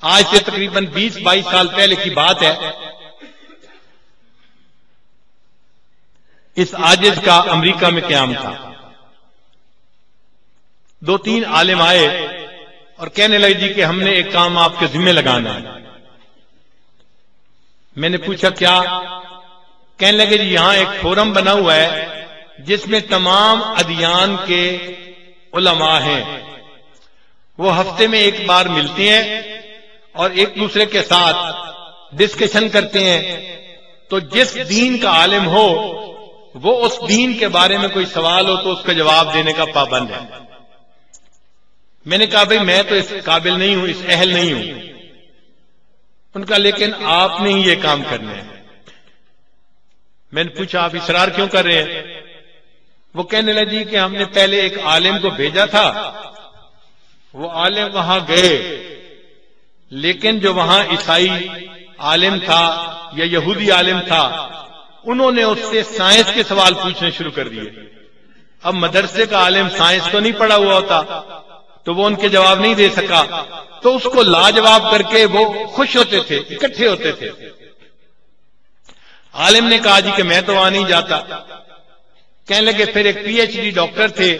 آج سے تقریباً 20-22 سال پہلے کی بات ہے. اس عاجز کا امریکہ میں قیام تھا. 2-3 عالم آئے اور کہنے لگے جی کہ ہم نے ایک کام آپ کے ذمہ لگانا ہے. میں نے پوچھا کیا؟ کہنے لگے جی یہاں ایک فورم بنا ہوا ہے جس میں تمام ادیان کے علماء ہیں. وہ ہفتے میں ایک بار ملتے ہیں اور ایک دوسرے کے ساتھ ڈسکشن کرتے ہیں. تو جس دین کا عالم ہو وہ اس دین کے بارے میں کوئی سوال ہو تو اس کا جواب دینے کا پابند ہے. میں نے کہا بھئی میں تو اس قابل نہیں ہوں، اس اہل نہیں ہوں. ان کا لیکن آپ نے ہی یہ کام کرنا ہے. میں نے پوچھا آپ اصرار کیوں کر رہے ہیں؟ وہ کہنے لگے جی کہ ہم نے پہلے ایک عالم کو بھیجا تھا، وہ عالم وہاں گئے، لیکن جو وہاں عیسائی عالم تھا یا یہودی عالم تھا انہوں نے اس سے سائنس کے سوال پوچھنے شروع کر دیے. اب مدرسے کا عالم سائنس تو نہیں پڑھا ہوا ہوتا تو وہ ان کے جواب نہیں دے سکا، تو اس کو لاجواب کر کے وہ خوش ہوتے تھے، اکٹھے ہوتے تھے. عالم نے کہا جی کہ میں تو وہاں نہیں جاتا. کہنے لگے پھر ایک پی ایچ ڈی ڈاکٹر تھے،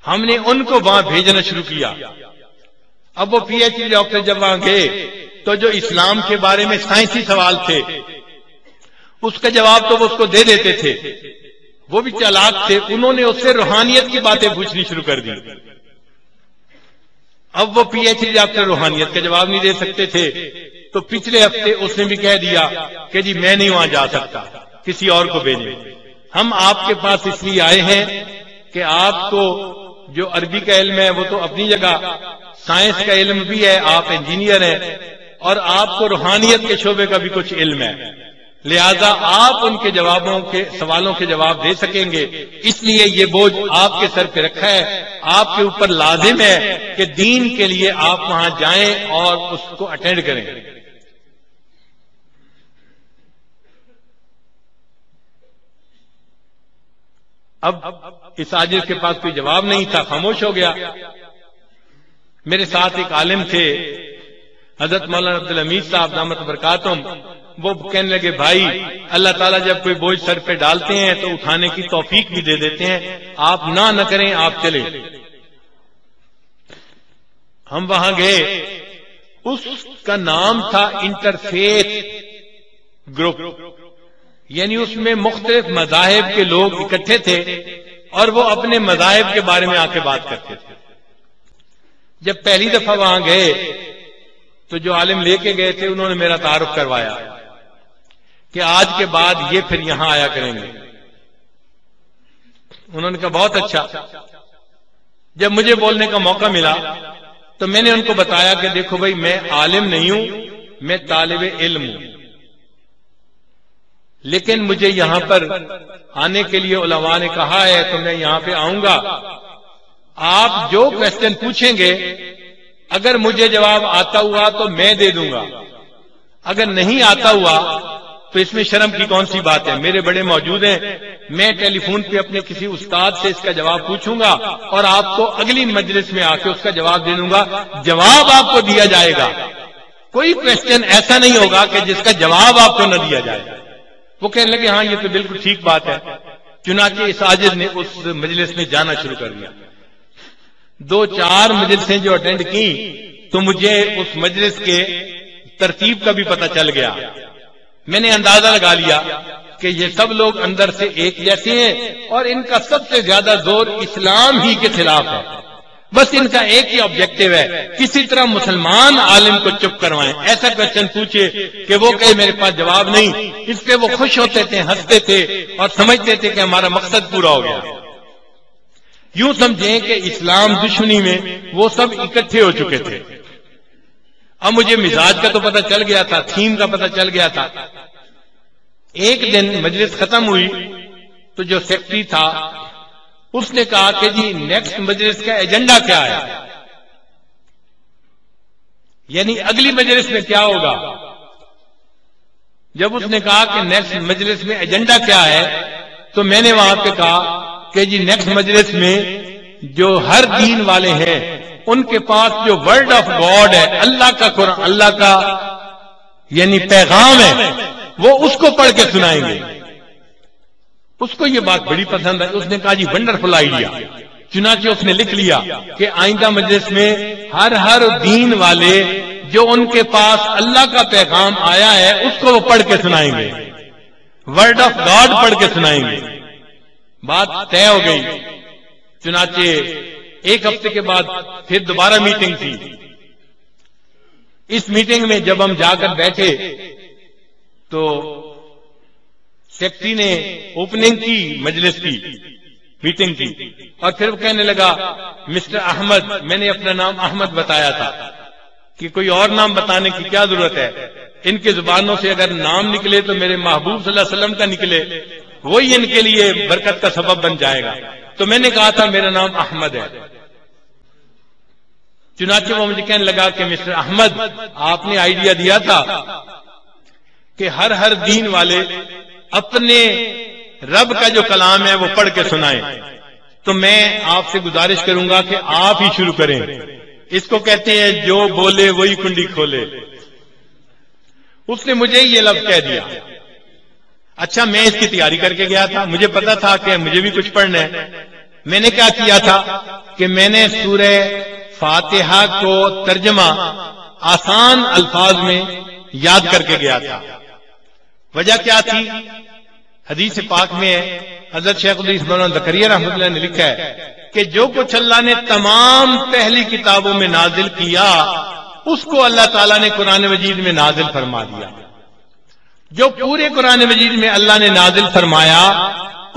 ہم نے ان کو وہاں بھیجنا شروع کیا. اب وہ پی ایچ ڈی ڈاکٹر جب وہاں گئے تو جو اسلام کے بارے میں سائنسی سوال تھے اس کا جواب تو وہ اس کو دے دیتے تھے. وہ بھی چالاک تھے، انہوں نے اس سے روحانیت کی باتیں پوچھنی شروع کر دی. اب وہ پی ایچ ڈی ڈاکٹر روحانیت کا جواب نہیں دے سکتے تھے، تو پچھلے ہفتے اس نے بھی کہہ دیا کہ جی میں نہیں وہاں جا سکتا، کسی اور کو بھیجیں. ہم آپ کے پاس اس لیے آئے ہیں کہ آپ کو جو عربی کا علم ہے وہ تو اپنی جگہ، سائنس کا علم بھی ہے، آپ انجینئر ہیں، اور آپ کو روحانیت کے شعبے کا بھی کچھ علم ہے، لہذا آپ ان کے جوابوں کے سوالوں کے جواب دے سکیں گے. اس لیے یہ بوجھ آپ کے سر پہ رکھا ہے، آپ کے اوپر لازم ہے کہ دین کے لیے آپ وہاں جائیں اور اس کو اٹینڈ کریں. اب اس عاجز کے پاس کوئی جواب نہیں تھا، خاموش ہو گیا. میرے ساتھ ایک عالم تھے حضرت مولانا عبدالحمید صاحب دامت برکاتہم، وہ کہنے لگے بھائی اللہ تعالیٰ جب کوئی بوجھ سر پہ ڈالتے ہیں تو اٹھانے کی توفیق بھی دے دیتے ہیں، آپ نہ کریں، آپ چلیں. ہم وہاں گئے، اس کا نام تھا انٹرفیتھ گروپ، یعنی اس میں مختلف مذاہب کے لوگ اکٹھے تھے اور وہ اپنے مذاہب کے بارے میں آ کے بات کرتے تھے. جب پہلی دفعہ وہاں گئے تو جو عالم لے کے گئے تھے انہوں نے میرا تعارف کروایا کہ آج کے بعد یہ پھر یہاں آیا کریں گے. انہوں نے کہا بہت اچھا. جب مجھے بولنے کا موقع ملا تو میں نے ان کو بتایا کہ دیکھو بھائی میں عالم نہیں ہوں، میں طالب علم ہوں، لیکن مجھے یہاں پر آنے کے لیے علماء نے کہا ہے تو میں یہاں پہ آؤں گا. آپ جو کوسچن پوچھیں گے اگر مجھے جواب آتا ہوا تو میں دے دوں گا، اگر نہیں آتا ہوا تو اس میں شرم کی کون سی بات ہے. میرے بڑے موجود ہیں، میں ٹیلی فون پہ اپنے کسی استاد سے اس کا جواب پوچھوں گا اور آپ کو اگلی مجلس میں آ کے اس کا جواب دے دوں گا. جواب آپ کو دیا جائے گا، کوئی کوسچن ایسا نہیں ہوگا کہ جس کا جواب آپ کو نہ دیا جائے. وہ کہنے لگے ہاں یہ تو بالکل ٹھیک بات ہے. چنانچہ اس عاجز نے اس مجلس میں جانا شروع کر دیا. 2-4 مجلسیں جو اٹینڈ کی تو مجھے اس مجلس کے ترتیب کا بھی پتہ چل گیا. میں نے اندازہ لگا لیا کہ یہ سب لوگ اندر سے ایک جیسے ہیں اور ان کا سب سے زیادہ زور اسلام ہی کے خلاف ہے. بس ان کا ایک ہی آبجیکٹو ہے، کسی طرح مسلمان عالم کو چپ کروائیں. ایسا کوسچن پوچھے کہ وہ کہے میرے پاس جواب نہیں، اس پہ وہ خوش ہوتے تھے، ہنستے تھے اور سمجھتے تھے کہ ہمارا مقصد پورا ہو گیا. یوں سمجھیں کہ اسلام دشمنی میں وہ سب اکٹھے ہو چکے تھے. اب مجھے مزاج کا تو پتہ چل گیا تھا، تھیم کا پتہ چل گیا تھا. ایک دن مجلس ختم ہوئی تو جو سیکرٹری تھا اس نے کہا کہ جی نیکسٹ مجلس کا ایجنڈا کیا ہے، یعنی اگلی مجلس میں کیا ہوگا. جب اس نے کہا کہ نیکسٹ مجلس میں ایجنڈا کیا ہے تو میں نے وہاں پہ کہا کہ جی نیکسٹ مجلس میں جو ہر دین والے ہیں ان کے پاس جو ورڈ آف گاڈ ہے، اللہ کا قرآن، اللہ کا یعنی پیغام ہے، وہ اس کو پڑھ کے سنائیں گے۔ اس کو یہ بات بڑی پسند ہے، اس نے کہا جی ونڈرفل آئیڈیا۔ چنانچہ اس نے لکھ لیا کہ آئندہ مجلس میں ہر دین والے جو ان کے پاس اللہ کا پیغام آیا ہے اس کو وہ پڑھ کے سنائیں گے، ورڈ آف گاڈ پڑھ کے سنائیں گے۔ بات طے ہو گئی۔ چنانچہ ایک ہفتے کے بعد پھر دوبارہ میٹنگ تھی۔ اس میٹنگ میں جب ہم جا کر بیٹھے تو سیکٹری نے اوپننگ کی مجلس کی، میٹنگ کی، اور پھر وہ کہنے لگا مسٹر احمد، میں نے اپنا نام احمد بتایا تھا کہ کوئی اور نام بتانے کی کیا ضرورت ہے، ان کے زبانوں سے اگر نام نکلے تو میرے محبوب صلی اللہ علیہ وسلم کا نکلے، وہی ان کے لیے برکت کا سبب بن جائے گا۔ تو میں نے کہا تھا میرا نام احمد ہے۔ چنانچہ وہ مجھے کہنے لگا کہ مسٹر احمد، آپ نے آئیڈیا دیا تھا کہ ہر دین والے اپنے رب کا جو کلام ہے وہ پڑھ کے سنائیں، تو میں آپ سے گزارش کروں گا کہ آپ ہی شروع کریں۔ اس کو کہتے ہیں جو بولے وہی کنڈی کھولے۔ اس نے مجھے یہ لفظ کہہ دیا۔ اچھا، میں اس کی تیاری کر کے گیا تھا، مجھے پتا تھا کہ مجھے بھی کچھ پڑھنا ہے۔ میں نے کیا کیا تھا کہ میں نے سورہ فاتحہ کو ترجمہ آسان الفاظ میں یاد کر کے گیا تھا۔ وجہ کیا تھی؟ حدیث پاک میں حضرت شیخ الحدیث مولانا زکریا رحمۃ اللہ نے لکھا ہے کہ جو کچھ اللہ نے تمام پہلی کتابوں میں نازل کیا اس کو اللہ تعالیٰ نے قرآن مجید میں نازل فرما دیا۔ جو پورے قرآن مجید میں اللہ نے نازل فرمایا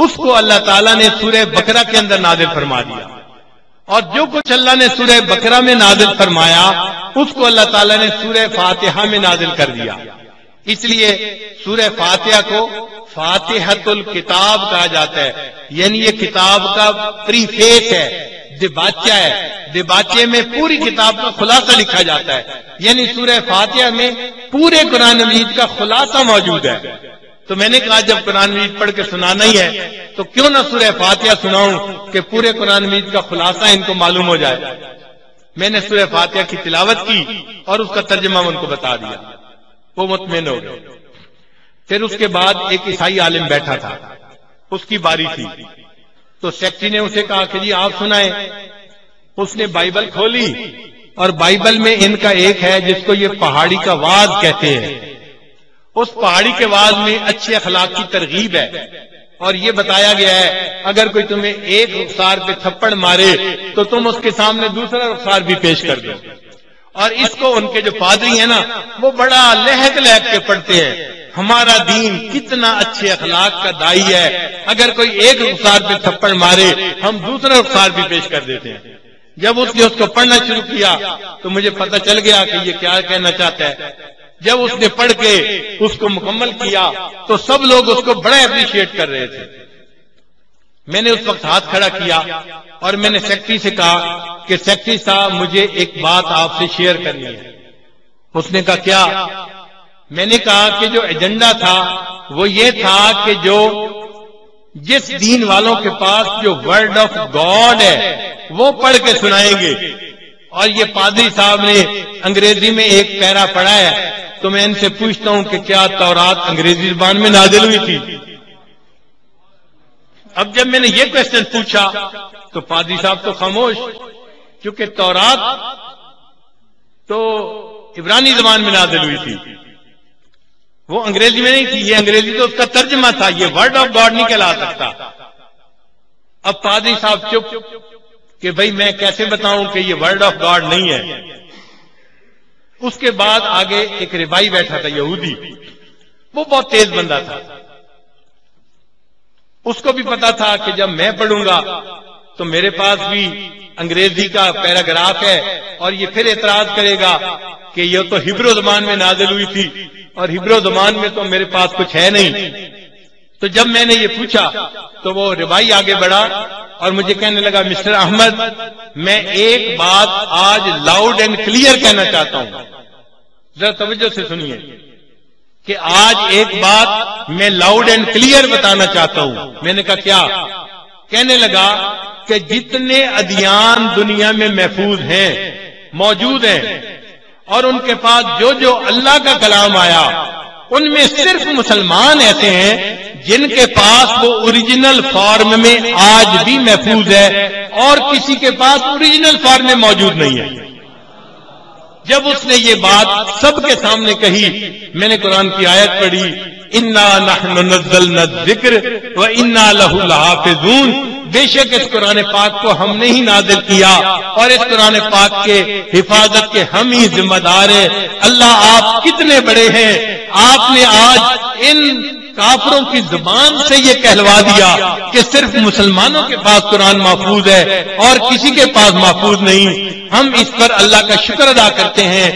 اس کو اللہ تعالیٰ نے سورہ بقرہ کے اندر نازل فرما دیا، اور جو کچھ اللہ نے سورہ بقرہ میں نازل فرمایا اس کو اللہ تعالیٰ نے سورہ فاتحہ میں نازل کر دیا۔ اس لیے سورہ فاتحہ کو فاتحۃ الکتاب کہا جاتا ہے، یعنی یہ کتاب کا پریفیس ہے، دباچہ ہے، دباچے میں پوری کتاب کا خلاصہ لکھا جاتا ہے، یعنی سورہ فاتحہ میں پورے قرآن مجید کا خلاصہ موجود ہے۔ تو میں نے کہا جب قرآن مجید پڑھ کے سنانا ہی ہے تو کیوں نہ سورہ فاتحہ سناؤں کہ پورے قرآن مجید کا خلاصہ ان کو معلوم ہو جائے۔ میں نے سورہ فاتحہ کی تلاوت کی اور اس کا ترجمہ ان کو بتا دیا، وہ مطمئن ہو گئے۔ پھر اس کے بعد ایک عیسائی عالم بیٹھا تھا، اس کی باری تھی، تو سیکٹری نے اسے کہا کہ جی آپ سنائیں۔ اس نے بائبل کھولی اور بائبل میں ان کا ایک ہے جس کو یہ پہاڑی کا واز کہتے ہیں۔ اس پہاڑی کے واز میں اچھے اخلاق کی ترغیب ہے، اور یہ بتایا گیا ہے اگر کوئی تمہیں ایک رخسار پہ تھپڑ مارے تو تم اس کے سامنے دوسرا رخسار بھی پیش کر دو۔ اور اس کو ان کے جو پادری ہیں نا وہ بڑا لہک لہک کے پڑھتے ہیں، ہمارا دین کتنا اچھے اخلاق کا دائی ہے، اگر کوئی ایک رخسار پہ تھپڑ مارے ہم دوسرا رخسار بھی پیش کر دیتے ہیں۔ جب اس نے اس کو پڑھنا شروع کیا تو مجھے پتہ چل گیا کہ یہ کیا کہنا چاہتا ہے۔ جب اس نے پڑھ کے اس کو مکمل کیا تو سب لوگ اس کو بڑا اپریشیٹ کر رہے تھے۔ میں نے اس وقت ہاتھ کھڑا کیا اور میں نے سیکٹری سے کہا کہ سیکٹری صاحب مجھے ایک بات آپ سے شیئر کرنی ہے۔ اس نے کہا کیا؟ میں نے کہا کہ جو ایجنڈا تھا وہ یہ تھا کہ جو جس دین والوں کے پاس جو ورڈ آف گاڈ ہے وہ پڑھ کے سنائیں گے، اور یہ پادری صاحب نے انگریزی میں ایک پیرا پڑھا ہے، تو میں ان سے پوچھتا ہوں کہ کیا تورات انگریزی زبان میں نازل ہوئی تھی؟ اب جب میں نے یہ کوشچن پوچھا تو پادری صاحب تو خاموش، کیونکہ تورات تو عبرانی زبان میں نازل ہوئی تھی، وہ انگریزی میں نہیں تھی، یہ انگریزی تو اس کا ترجمہ تھا، یہ ورڈ آف گاڈ نہیں کہلا سکتا۔ اب پادری صاحب چپ کہ بھئی میں کیسے بتاؤں کہ یہ ورڈ آف گاڈ نہیں ہے۔ اس کے بعد آگے ایک ربائی بیٹھا تھا یہودی، وہ بہت تیز بندہ تھا، اس کو بھی پتا تھا کہ جب میں پڑھوں گا تو میرے پاس بھی انگریزی کا پیراگراف ہے اور یہ پھر اعتراض کرے گا کہ یہ تو ہبرو زبان میں نازل ہوئی تھی اور ہبرو زبان میں تو میرے پاس کچھ ہے نہیں۔ تو جب میں نے یہ پوچھا تو وہ ربائی آگے بڑھا اور مجھے کہنے لگا مسٹر احمد میں ایک بات آج لاؤڈ اینڈ کلیئر کہنا چاہتا ہوں، ذرا توجہ سے سنیے کہ آج ایک بات میں لاؤڈ اینڈ کلیئر بتانا چاہتا ہوں۔ میں نے کہا کیا؟ کہنے لگا کہ جتنے ادیان دنیا میں محفوظ ہیں، موجود ہیں، اور ان کے پاس جو اللہ کا کلام آیا، ان میں صرف مسلمان ایسے ہیں جن کے پاس وہ اوریجنل فارم میں آج بھی محفوظ ہے اور کسی کے پاس اوریجنل فارم میں موجود نہیں ہے۔ جب اس نے یہ بات سب کے سامنے کہی، میں نے قرآن کی آیت پڑھی، انا نحن نزلنا الذکر وانا لہ لحافظون، بے شک اس قرآن پاک کو ہم نے ہی نازل کیا اور اس قرآن پاک کے حفاظت کے ہم ہی ذمہ دار ہیں۔ اللہ آپ کتنے بڑے ہیں، آپ نے آج ان کافروں کی زبان سے یہ کہلوا دیا کہ صرف مسلمانوں کے پاس قرآن محفوظ ہے اور کسی کے پاس محفوظ نہیں۔ ہم اس پر اللہ کا شکر ادا کرتے ہیں۔